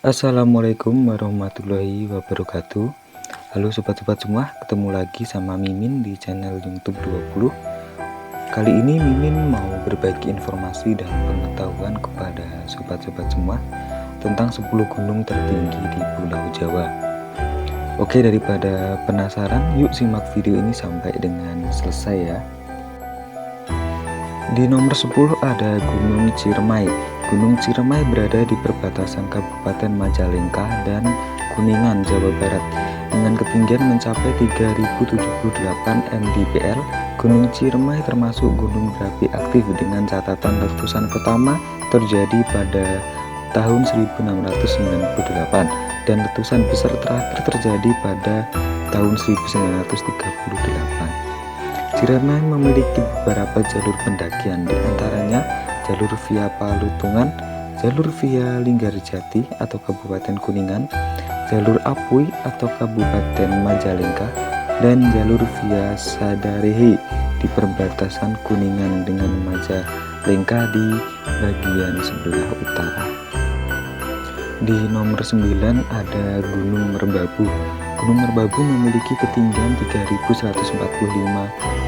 Assalamualaikum warahmatullahi wabarakatuh. Halo sobat-sobat semua, ketemu lagi sama Mimin di channel YouTube 20. Kali ini Mimin mau berbagi informasi dan pengetahuan kepada sobat-sobat semua tentang 10 gunung tertinggi di Pulau Jawa. Oke, daripada penasaran, yuk simak video ini sampai dengan selesai ya. Di nomor 10 ada Gunung Ciremai. Gunung Ciremai berada di perbatasan Kabupaten Majalengka dan Kuningan, Jawa Barat. Dengan ketinggian mencapai 3078 mdpl, Gunung Ciremai termasuk gunung berapi aktif dengan catatan letusan pertama terjadi pada tahun 1698 dan letusan besar terakhir terjadi pada tahun 1938. Ciremai memiliki beberapa jalur pendakian, diantaranya jalur via Palutungan, jalur via Linggarjati atau Kabupaten Kuningan, jalur Apui atau Kabupaten Majalengka, dan jalur via Sadarehe di perbatasan Kuningan dengan Majalengka di bagian sebelah utara. Di nomor 9 ada Gunung Merbabu. Gunung Merbabu memiliki ketinggian 3145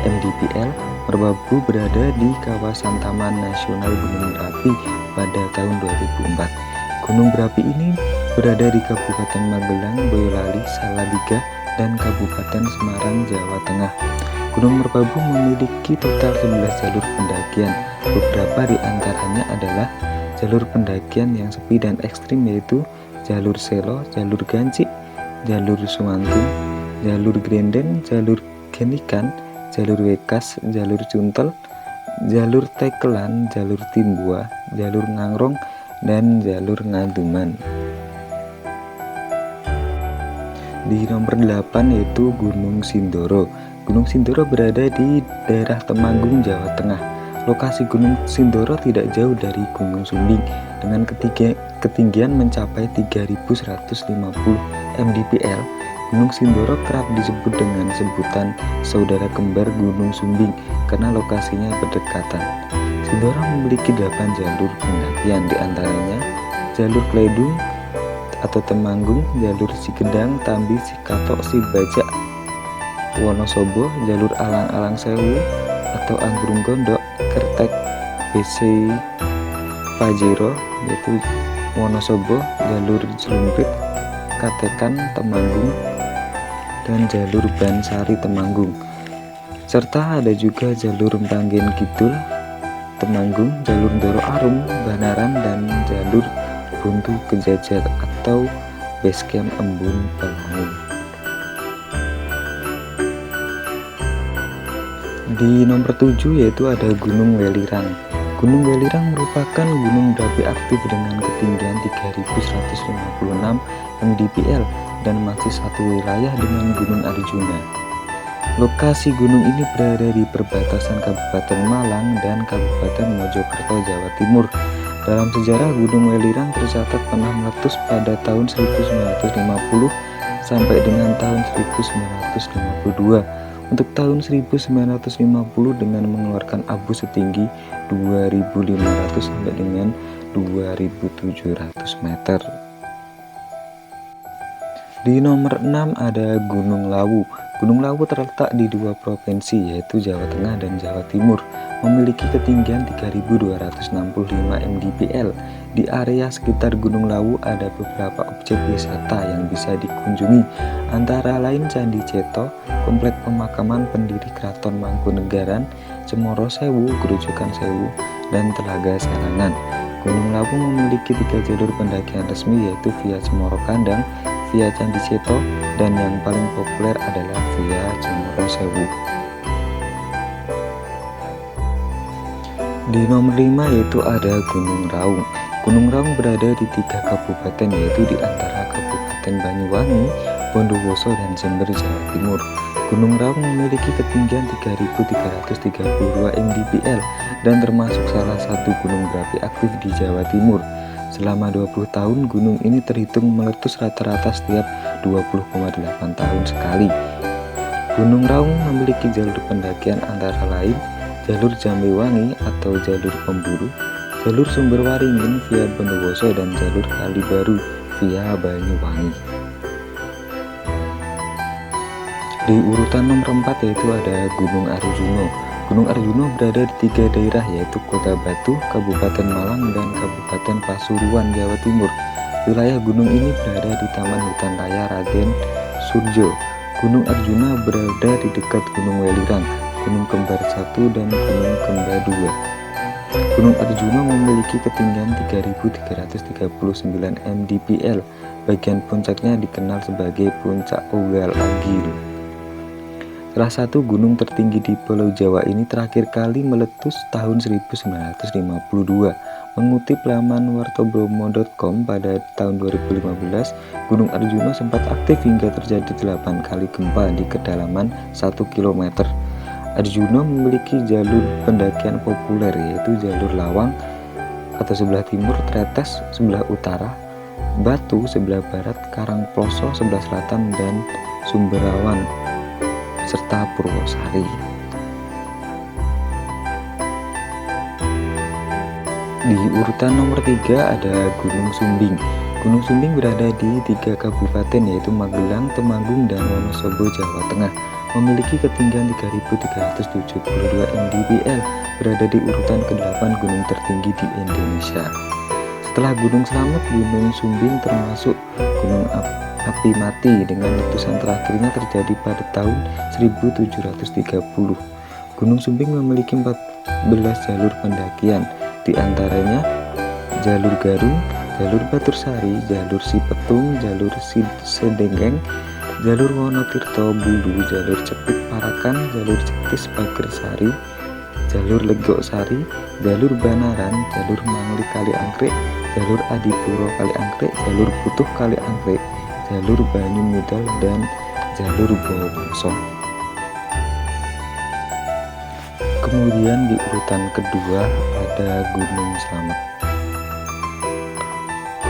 mdpl. Merbabu berada di kawasan Taman Nasional Gunung Merapi pada tahun 2004. Gunung berapi ini berada di Kabupaten Magelang, Boyolali, Salatiga, dan Kabupaten Semarang, Jawa Tengah. Gunung Merbabu memiliki total 11 jalur pendakian. Beberapa di antaranya adalah jalur pendakian yang sepi dan ekstrim, yaitu jalur Selo, jalur Gancik, jalur Suwantung, jalur Grendeng, jalur Genikan, jalur Wekas, jalur Cuntel, jalur Tekelan, jalur Timbua, jalur Ngangrong, dan jalur Ngaduman. Di nomor 8 yaitu Gunung Sindoro. Gunung Sindoro berada di daerah Temanggung, Jawa Tengah. Lokasi Gunung Sindoro tidak jauh dari Gunung Sumbing dengan ketinggian mencapai 3150 mdpl. Gunung Sindoro kerap disebut dengan sebutan saudara kembar Gunung Sumbing karena lokasinya berdekatan. Sindoro memiliki 8 jalur pendakian, diantaranya jalur Kledung atau Temanggung, jalur Sigedang, Tambi, Sikatok, Sibajak, Wonosobo, jalur Alang-alang Sewu atau Anggrung Gondok, Kertek, BC Pajero yaitu Wonosobo, jalur Jelumpit, Katekan, Temanggung, dan jalur Bansari, Temanggung. Serta ada juga jalur Panggen Kidul, Temanggung, jalur Doro Arum, Banaran, dan jalur Buntu Kejajar atau Basecamp Embun Pelangi. Di nomor 7 yaitu ada Gunung Welirang. Gunung Welirang merupakan gunung berapi aktif dengan ketinggian 3156 mdpl dan masih satu wilayah dengan Gunung Arjuna. Lokasi gunung ini berada di perbatasan Kabupaten Malang dan Kabupaten Mojokerto, Jawa Timur. Dalam sejarah, Gunung Welirang tercatat pernah meletus pada tahun 1950 sampai dengan tahun 1952. Untuk tahun 1950 dengan mengeluarkan abu setinggi 2500 sampai dengan 2700 meter. Di nomor 6 ada Gunung Lawu. Gunung Lawu terletak di 2 provinsi yaitu Jawa Tengah dan Jawa Timur, memiliki ketinggian 3265 mdpl. Di area sekitar Gunung Lawu ada beberapa objek wisata yang bisa dikunjungi, antara lain Candi Ceto, Komplek Pemakaman Pendiri Keraton Mangkunegaran, Cemoro Sewu, Grojogan Sewu, dan Telaga Sarangan. Gunung Lawu memiliki 3 jalur pendakian resmi yaitu via Cemoro Kandang, via Candi Ceto, dan yang paling populer adalah via Cemoro Sewu. Di nomor 5 yaitu ada Gunung Raung. Gunung Raung berada di 3 kabupaten yaitu di antara Kabupaten Banyuwangi, Bondowoso, dan Jember, Jawa Timur. Gunung Raung memiliki ketinggian 3332 mdpl dan termasuk salah satu gunung berapi aktif di Jawa Timur. Selama 20 tahun gunung ini terhitung meletus rata-rata setiap 20,8 tahun sekali. Gunung Raung memiliki jalur pendakian antara lain jalur Jambewangi atau jalur Pemburu, jalur Sumberwaringin via Bondowoso, dan jalur Kalibaru via Banyuwangi. Di urutan nomor 4 yaitu ada Gunung Arjuno. Gunung Arjuno berada di 3 daerah yaitu Kota Batu, Kabupaten Malang, dan Kabupaten Pasuruan, Jawa Timur. Wilayah gunung ini berada di Taman Hutan Raya Raden Surjo. Gunung Arjuna berada di dekat Gunung Welirang, Gunung Kembar 1, dan Gunung Kembar 2. Gunung Arjuna memiliki ketinggian 3.339 mdpl. Bagian puncaknya dikenal sebagai Puncak Ogal-Agil. Salah satu gunung tertinggi di Pulau Jawa ini terakhir kali meletus tahun 1952. Mengutip laman wartobromo.com pada tahun 2015, Gunung Arjuna sempat aktif hingga terjadi 8 kali gempa di kedalaman 1 km. Arjuna memiliki jalur pendakian populer yaitu jalur Lawang atau sebelah timur, Tretes sebelah utara, Batu sebelah barat, Karangploso sebelah selatan, dan Sumberawan serta Purwosari. Di urutan nomor 3 ada Gunung Sumbing. Gunung Sumbing berada di 3 kabupaten yaitu Magelang, Temanggung, dan Wonosobo, Jawa Tengah. Memiliki ketinggian 3.372 mdpl, berada di urutan ke-8 gunung tertinggi di Indonesia. Setelah Gunung Slamet, Gunung Sumbing termasuk gunung api mati dengan letusan terakhirnya terjadi pada tahun 1730. Gunung Sumbing memiliki 14 jalur pendakian, di antaranya jalur Garung, jalur Batursari, jalur Sipetung, jalur Sedenggeng, jalur Wonotirto Bulu, jalur Cepit Parakan, jalur Cetis Pagersari, jalur Legok-Sari, jalur Banaran, jalur Mangli Kaliangkrek, jalur Adipuro Kaliangkrek, jalur Butuh Kaliangkrek, jalur Banyumudal, dan jalur Bowongso. Kemudian di urutan kedua ada Gunung Slamet.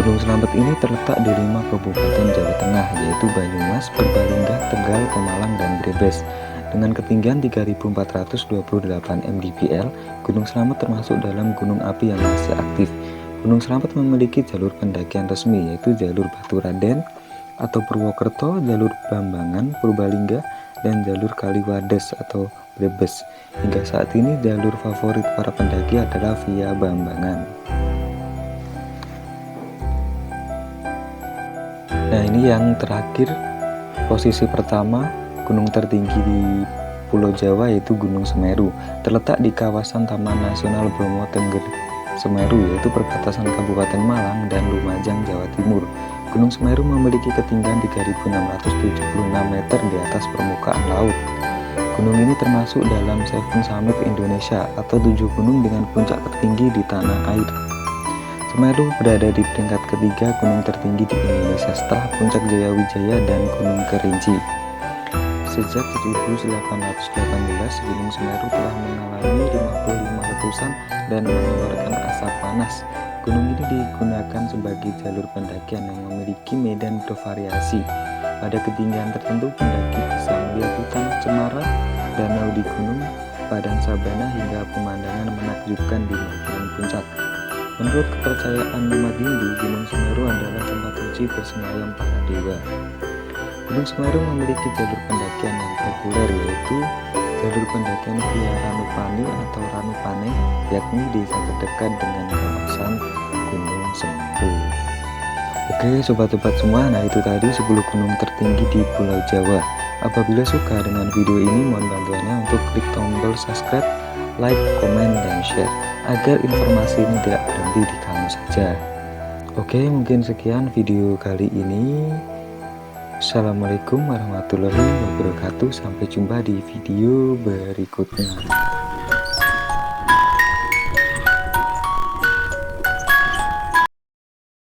Gunung Slamet ini terletak di 5 kabupaten Jawa Tengah yaitu Banyumas, Purbalingga, Tegal, Pemalang, dan Brebes. Dengan ketinggian 3.428 mdpl, Gunung Slamet termasuk dalam gunung api yang masih aktif. Gunung Slamet memiliki jalur pendakian resmi yaitu jalur Batu Raden atau Purwokerto, jalur Bambangan, Purbalingga, dan jalur Kaliwades atau Brebes. Hingga saat ini jalur favorit para pendaki adalah via Bambangan. Nah, ini yang terakhir, posisi pertama gunung tertinggi di Pulau Jawa yaitu Gunung Semeru, terletak di kawasan Taman Nasional Bromo Tengger Semeru yaitu perbatasan Kabupaten Malang dan Lumajang, Jawa Timur. Gunung Semeru memiliki ketinggian 3.676 meter di atas permukaan laut. Gunung ini termasuk dalam Seven Summit Indonesia atau 7 gunung dengan puncak tertinggi di tanah air. Semeru berada di peringkat ketiga gunung tertinggi di Indonesia setelah Puncak Jayawijaya dan Gunung Kerinci. Sejak 1818, Gunung Semeru telah mengalami 55 letusan dan mengeluarkan asap panas. Gunung ini digunakan sebagai jalur pendakian yang memiliki medan bervariasi. Pada ketinggian tertentu, pendaki bisa melihat hutan cemara, danau di gunung, padang sabana, hingga pemandangan menakjubkan di bagian puncak. Menurut kepercayaan umat Hindu, Gunung Semeru adalah tempat suci bersemayam para dewa. Gunung Semeru memiliki jalur pendakian yang populer yaitu jalur pendakian via Ranupani atau Ranupane, yakni desa terdekat dengan kawasan Gunung Semeru. Oke sobat-sobat semua, nah itu tadi 10 gunung tertinggi di Pulau Jawa. Apabila suka dengan video ini, mohon bantuannya untuk klik tombol subscribe, like, komen, dan share agar informasi ini tidak berhenti di kamu saja. Oke, mungkin sekian video kali ini. Assalamualaikum warahmatullahi wabarakatuh. Sampai jumpa di video berikutnya.